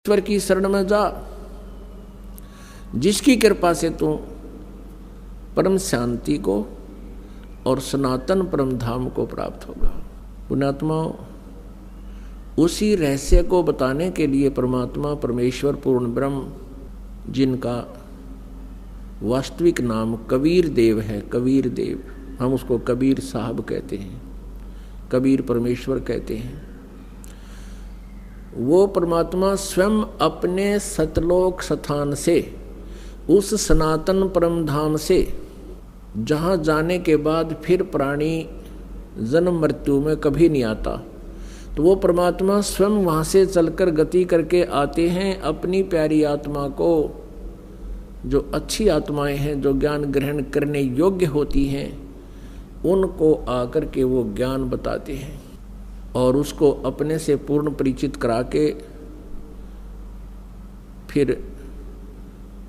ईश्वर की शरण में जा, जिसकी कृपा से तू परम शांति को और सनातन परम धाम को प्राप्त होगा। पुण्यात्माओं, उसी रहस्य को बताने के लिए परमात्मा परमेश्वर पूर्ण ब्रह्म, जिनका वास्तविक नाम कबीर देव है, कबीर देव, हम उसको कबीर साहब कहते हैं, कबीर परमेश्वर कहते हैं, वो परमात्मा स्वयं अपने सतलोक स्थान से, उस सनातन परम धाम से, जहाँ जाने के बाद फिर प्राणी जन्म मृत्यु में कभी नहीं आता, तो वो परमात्मा स्वयं वहाँ से चलकर गति करके आते हैं अपनी प्यारी आत्मा को, जो अच्छी आत्माएं हैं, जो ज्ञान ग्रहण करने योग्य होती हैं, उनको आकर के वो ज्ञान बताते हैं और उसको अपने से पूर्ण परिचित करा के फिर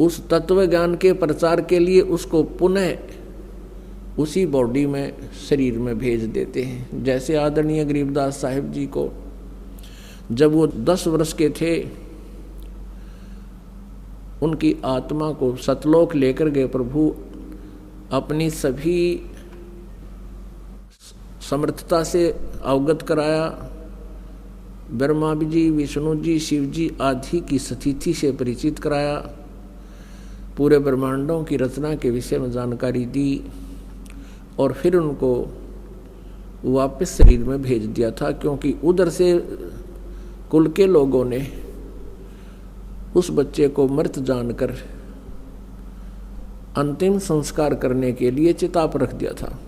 उस तत्व ज्ञान के प्रचार के लिए उसको पुनः उसी बॉडी में, शरीर में भेज देते हैं। जैसे आदरणीय गरीबदास साहिब जी को जब वो 10 वर्ष के थे, उनकी आत्मा को सतलोक लेकर गए प्रभु, अपनी सभी समर्थता से अवगत कराया, ब्रह्मा जी, विष्णु जी, शिव जी आदि की स्थिति से परिचित कराया, पूरे ब्रह्मांडों की रचना के विषय में जानकारी दी और फिर उनको वापस शरीर में भेज दिया था, क्योंकि उधर से कुल के लोगों ने उस बच्चे को मृत जानकर अंतिम संस्कार करने के लिए चिता पर रख दिया था।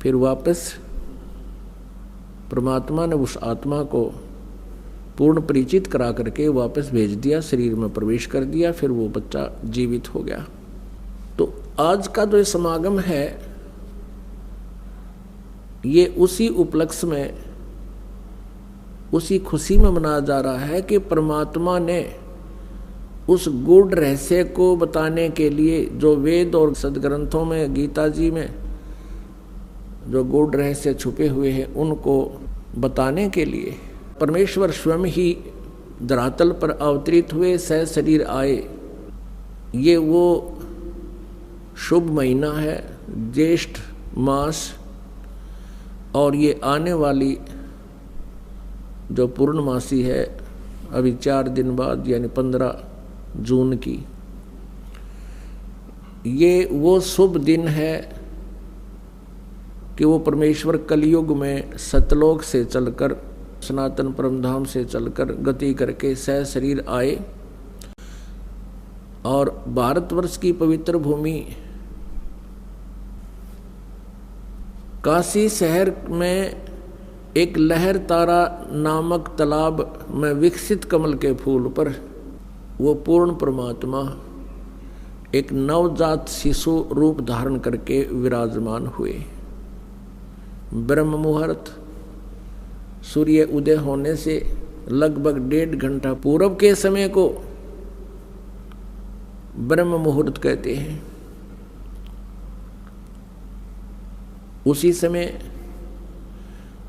फिर वापस परमात्मा ने उस आत्मा को पूर्ण परिचित करा करके वापस भेज दिया, शरीर में प्रवेश कर दिया, फिर वो बच्चा जीवित हो गया। तो आज का जो समागम है, ये उसी उपलक्ष्य में, उसी खुशी में मनाया जा रहा है कि परमात्मा ने उस गूढ़ रहस्य को बताने के लिए, जो वेद और सदग्रंथों में, गीता जी में जो गूढ़ रहस्य छुपे हुए हैं, उनको बताने के लिए परमेश्वर स्वयं ही धरातल पर अवतरित हुए, सह शरीर आए। ये वो शुभ महीना है, ज्येष्ठ मास, और ये आने वाली जो पूर्णमासी है अभी 4 दिन बाद, यानी 15 जून की, ये वो शुभ दिन है कि वो परमेश्वर कलयुग में सतलोक से चलकर, सनातन परमधाम से चलकर गति करके सह शरीर आए और भारतवर्ष की पवित्र भूमि काशी शहर में एक लहर तारा नामक तालाब में विकसित कमल के फूल पर वो पूर्ण परमात्मा एक नवजात शिशु रूप धारण करके विराजमान हुए। ब्रह्म मुहूर्त, सूर्य उदय होने से लगभग 1.5 घंटा पूर्व के समय को ब्रह्म मुहूर्त कहते हैं। उसी समय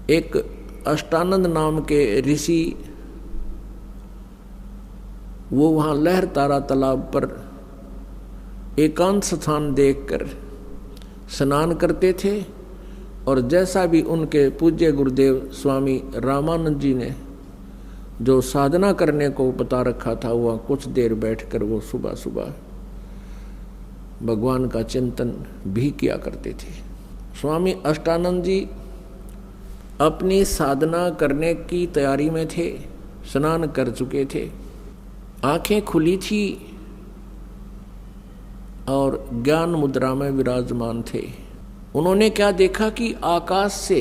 एक अष्टानंद नाम के ऋषि, वो वहाँ लहर तारा तालाब पर एकांत स्थान देखकर स्नान करते थे, और जैसा भी उनके पूज्य गुरुदेव स्वामी रामानंद जी ने जो साधना करने को बता रखा था, वह कुछ देर बैठकर वो सुबह सुबह भगवान का चिंतन भी किया करते थे। स्वामी अष्टानंद जी अपनी साधना करने की तैयारी में थे, स्नान कर चुके थे, आंखें खुली थी और ज्ञान मुद्रा में विराजमान थे। उन्होंने क्या देखा कि आकाश से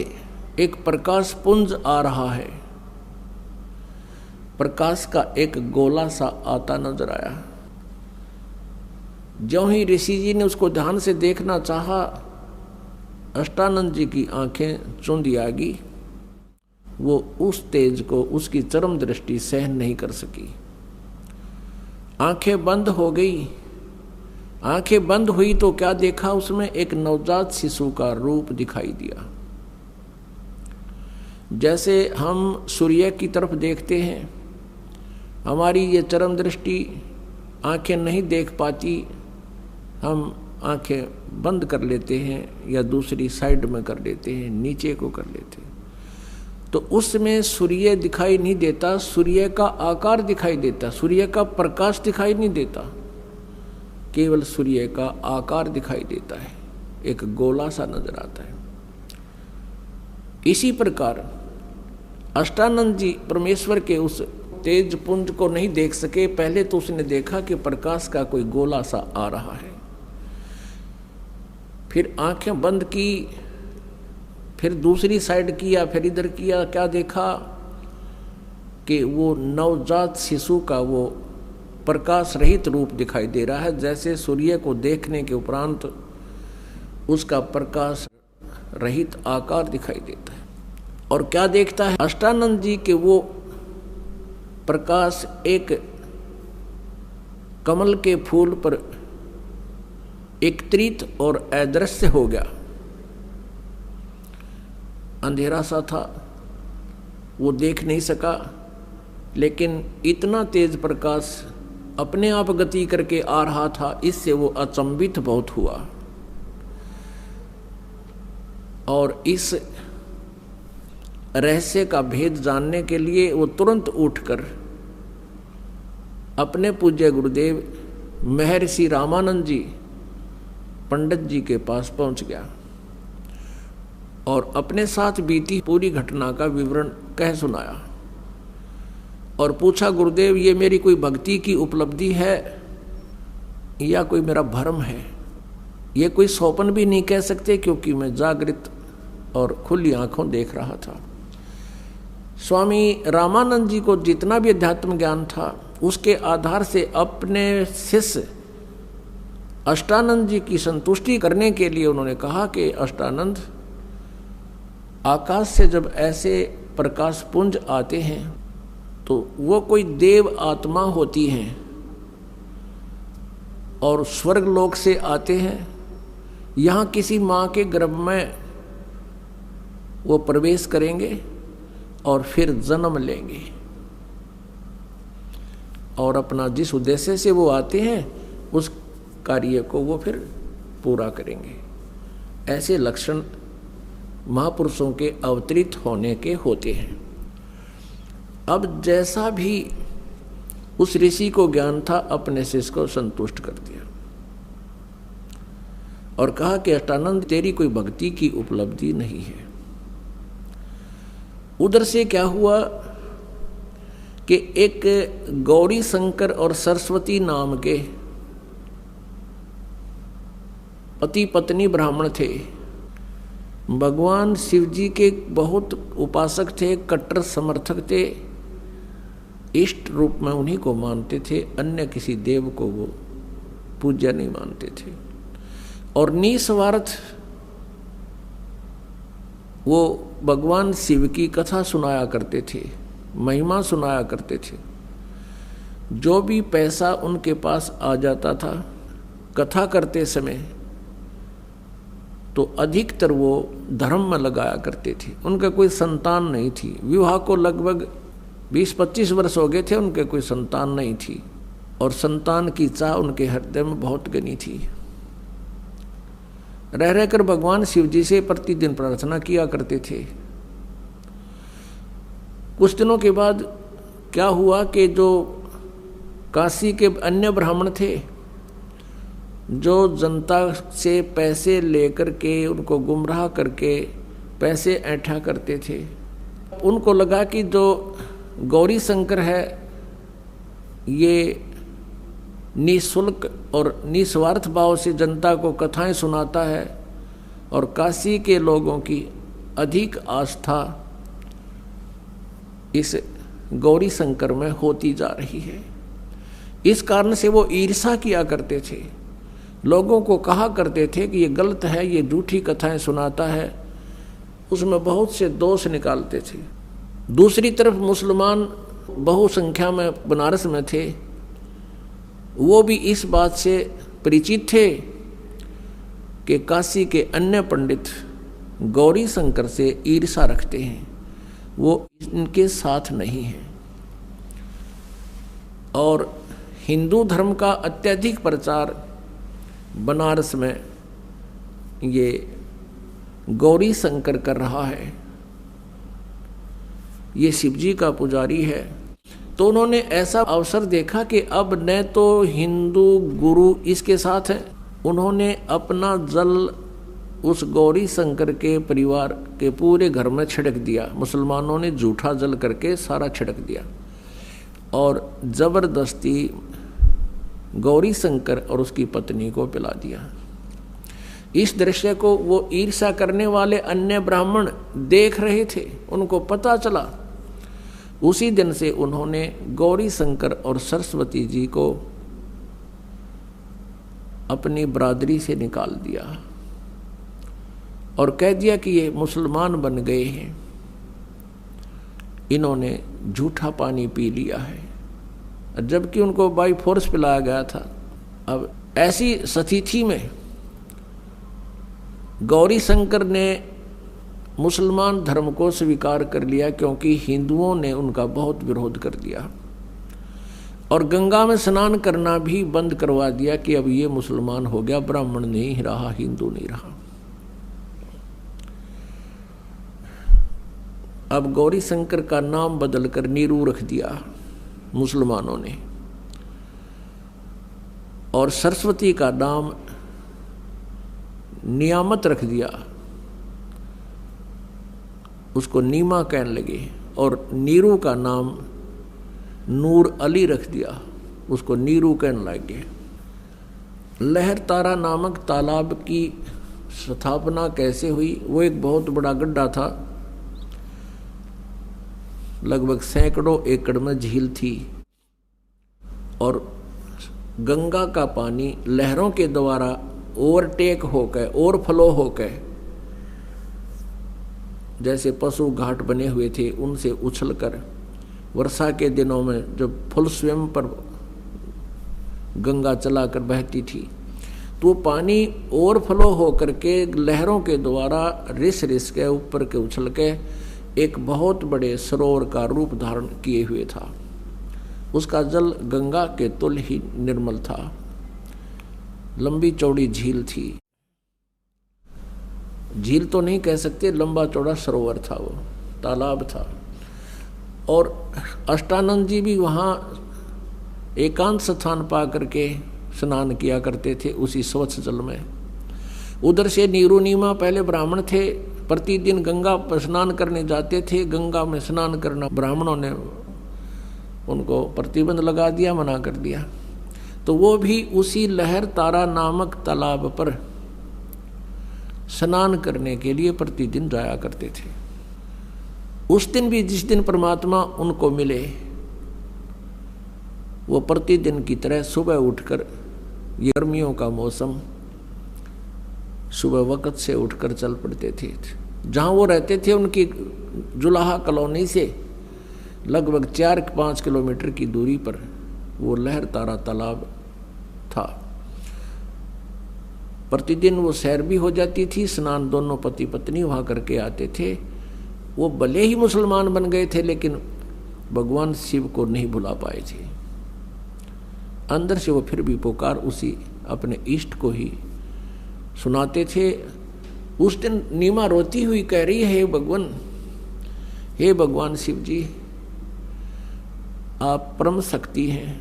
एक प्रकाश पुंज आ रहा है, प्रकाश का एक गोला सा आता नजर आया। ज्यों ही ऋषि जी ने उसको ध्यान से देखना चाहा, अष्टानंद जी की आंखें चुंधी आ गई। वो उस तेज को, उसकी चरम दृष्टि सहन नहीं कर सकी, आंखें बंद हो गई। आंखें बंद हुई तो क्या देखा, उसमें एक नवजात शिशु का रूप दिखाई दिया। जैसे हम सूर्य की तरफ देखते हैं हमारी ये चरम दृष्टि आंखें नहीं देख पाती, हम आंखें बंद कर लेते हैं या दूसरी साइड में कर लेते हैं, नीचे को कर लेते हैं, तो उसमें सूर्य दिखाई नहीं देता, सूर्य का आकार दिखाई देता, सूर्य का प्रकाश दिखाई नहीं देता, केवल सूर्य का आकार दिखाई देता है, एक गोला सा नजर आता है। इसी प्रकार अष्टानंद जी परमेश्वर के उस तेज पुंज को नहीं देख सके। पहले तो उसने देखा कि प्रकाश का कोई गोला सा आ रहा है, फिर आंखें बंद की, फिर दूसरी साइड किया, फिर इधर किया, क्या देखा कि वो नवजात शिशु का वो प्रकाश रहित रूप दिखाई दे रहा है, जैसे सूर्य को देखने के उपरांत उसका प्रकाश रहित आकार दिखाई देता है। और क्या देखता है अष्टानंद जी के वो प्रकाश एक कमल के फूल पर एकत्रित और अदृश्य हो गया। अंधेरा सा था, वो देख नहीं सका, लेकिन इतना तेज प्रकाश अपने आप गति करके आ रहा था, इससे वो अचंभित बहुत हुआ। और इस रहस्य का भेद जानने के लिए वो तुरंत उठकर अपने पूज्य गुरुदेव महर्षि रामानंद जी पंडित जी के पास पहुंच गया और अपने साथ बीती पूरी घटना का विवरण कह सुनाया और पूछा, गुरुदेव ये मेरी कोई भक्ति की उपलब्धि है या कोई मेरा भ्रम है? ये कोई स्वप्न भी नहीं कह सकते, क्योंकि मैं जागृत और खुली आंखों देख रहा था। स्वामी रामानंद जी को जितना भी अध्यात्म ज्ञान था, उसके आधार से अपने शिष्य अष्टानंद जी की संतुष्टि करने के लिए उन्होंने कहा कि अष्टानंद, आकाश से जब ऐसे प्रकाश पुंज आते हैं तो वो कोई देव आत्मा होती हैं और स्वर्ग लोक से आते हैं, यहाँ किसी माँ के गर्भ में वो प्रवेश करेंगे और फिर जन्म लेंगे और अपना जिस उद्देश्य से वो आते हैं उस कार्य को वो फिर पूरा करेंगे। ऐसे लक्षण महापुरुषों के अवतरित होने के होते हैं। अब जैसा भी उस ऋषि को ज्ञान था, अपने शिष्य को संतुष्ट कर दिया और कहा कि अष्टानंद, तेरी कोई भक्ति की उपलब्धि नहीं है। उधर से क्या हुआ कि एक गौरी शंकर और सरस्वती नाम के पति पत्नी ब्राह्मण थे। भगवान शिव जी के बहुत उपासक थे, कट्टर समर्थक थे, इष्ट रूप में उन्हीं को मानते थे, अन्य किसी देव को वो पूज्य नहीं मानते थे। और निस्वार्थ वो भगवान शिव की कथा सुनाया करते थे, महिमा सुनाया करते थे। जो भी पैसा उनके पास आ जाता था कथा करते समय, तो अधिकतर वो धर्म में लगाया करते थे। उनका कोई संतान नहीं थी, विवाह को लगभग 20-25 वर्ष हो गए थे, उनके कोई संतान नहीं थी और संतान की चाह उनके हृदय में बहुत घनी थी। रह रहकर भगवान शिव जी से प्रतिदिन प्रार्थना किया करते थे। कुछ दिनों के बाद क्या हुआ कि जो काशी के अन्य ब्राह्मण थे, जो जनता से पैसे लेकर के उनको गुमराह करके पैसे ऐंठा करते थे, उनको लगा कि जो गौरी शंकर है ये निःशुल्क और निस्वार्थ भाव से जनता को कथाएं सुनाता है और काशी के लोगों की अधिक आस्था इस गौरी शंकर में होती जा रही है। इस कारण से वो ईर्षा किया करते थे, लोगों को कहा करते थे कि ये गलत है, ये झूठी कथाएं सुनाता है, उसमें बहुत से दोष निकालते थे। दूसरी तरफ मुसलमान बहुसंख्या में बनारस में थे, वो भी इस बात से परिचित थे कि काशी के अन्य पंडित गौरी शंकर से ईर्षा रखते हैं, वो इनके साथ नहीं है। और हिंदू धर्म का अत्यधिक प्रचार बनारस में ये गौरी शंकर कर रहा है। ये शिवजी का पुजारी है। तो उन्होंने ऐसा अवसर देखा कि अब न तो हिंदू गुरु इसके साथ है, उन्होंने अपना जल उस गौरी शंकर के परिवार के पूरे घर में छिड़क दिया। मुसलमानों ने झूठा जल करके सारा छिड़क दिया और जबरदस्ती गौरी शंकर और उसकी पत्नी को पिला दिया। इस दृश्य को वो ईर्ष्या करने वाले अन्य ब्राह्मण देख रहे थे। उनको पता चला। उसी दिन से उन्होंने गौरी शंकर और सरस्वती जी को अपनी बरादरी से निकाल दिया और कह दिया कि ये मुसलमान बन गए हैं, इन्होंने झूठा पानी पी लिया है, जबकि उनको बाई फोर्स पिलाया गया था। अब ऐसी स्थिति में गौरी शंकर ने मुसलमान धर्म को स्वीकार कर लिया, क्योंकि हिंदुओं ने उनका बहुत विरोध कर दिया और गंगा में स्नान करना भी बंद करवा दिया कि अब ये मुसलमान हो गया, ब्राह्मण नहीं रहा, हिंदू नहीं रहा। अब गौरी शंकर का नाम बदलकर नीरू रख दिया मुसलमानों ने और सरस्वती का नाम नियामत रख दिया, उसको नीमा कहने लगे, और नीरू का नाम नूर अली रख दिया, उसको नीरू कहने लगे। लहर तारा नामक तालाब की स्थापना कैसे हुई? वो एक बहुत बड़ा गड्ढा था, लगभग सैकड़ों एकड़ में झील थी और गंगा का पानी लहरों के द्वारा ओवरटेक होकर, ओवरफ्लो होकर, जैसे पशु घाट बने हुए थे उनसे उछलकर वर्षा के दिनों में जब फुल स्वयं पर गंगा चलाकर बहती थी, तो पानी ओवरफ्लो होकर के लहरों के द्वारा रिस रिस के ऊपर के उछल के एक बहुत बड़े सरोवर का रूप धारण किए हुए था। उसका जल गंगा के तुल्य ही निर्मल था। लंबी चौड़ी झील थी, झील तो नहीं कह सकते, लंबा चौड़ा सरोवर था, वो तालाब था। और अष्टानंद जी भी वहाँ एकांत स्थान पा करके स्नान किया करते थे उसी स्वच्छ जल में। उधर से नीरू नीमा पहले ब्राह्मण थे, प्रतिदिन गंगा पर स्नान करने जाते थे। गंगा में स्नान करना ब्राह्मणों ने उनको प्रतिबंध लगा दिया, मना कर दिया। तो वो भी उसी लहर तारा नामक तालाब पर स्नान करने के लिए प्रतिदिन जाया करते थे। उस दिन भी जिस दिन परमात्मा उनको मिले, वो प्रतिदिन की तरह सुबह उठकर, ये गर्मियों का मौसम, सुबह वक्त से उठकर चल पड़ते थे। जहाँ वो रहते थे उनकी जुलाहा कॉलोनी से लगभग 4-5 किलोमीटर की दूरी पर वो लहर तारा तालाब था। प्रतिदिन वो सैर भी हो जाती थी, स्नान दोनों पति पत्नी वहाँ करके आते थे। वो भले ही मुसलमान बन गए थे, लेकिन भगवान शिव को नहीं भुला पाए थे। अंदर से वो फिर भी पुकार उसी अपने इष्ट को ही सुनाते थे। उस दिन नीमा रोती हुई कह रही है, हे भगवान शिव जी, आप परम शक्ति हैं,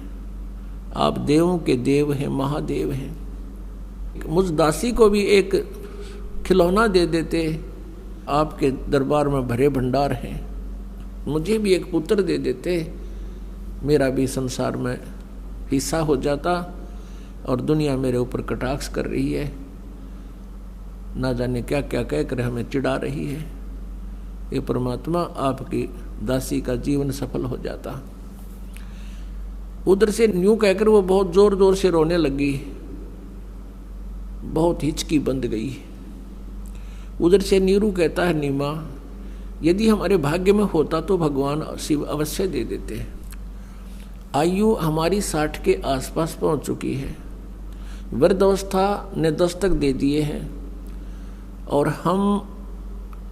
आप देवों के देव हैं, महादेव हैं। मुझ दासी को भी एक खिलौना दे देते, आपके दरबार में भरे भंडार हैं। मुझे भी एक पुत्र दे देते, मेरा भी संसार में हिस्सा हो जाता। और दुनिया मेरे ऊपर कटाक्ष कर रही है, ना जाने क्या क्या कहकर हमें चिढ़ा रही है। ये परमात्मा, आपकी दासी का जीवन सफल हो जाता। उधर से न्यू कहकर वो बहुत जोर जोर से रोने लगी, बहुत हिचकी बंद गई। उधर से नीरू कहता है, नीमा, यदि हमारे भाग्य में होता तो भगवान शिव अवश्य दे देते। आयु हमारी 60 के आसपास पहुंच चुकी है, वृद्धावस्था ने दस्तक दे दिए हैं और हम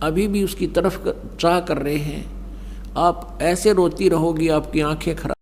अभी भी उसकी तरफ चाह कर रहे हैं। आप ऐसे रोती रहोगी, आपकी आंखें खराब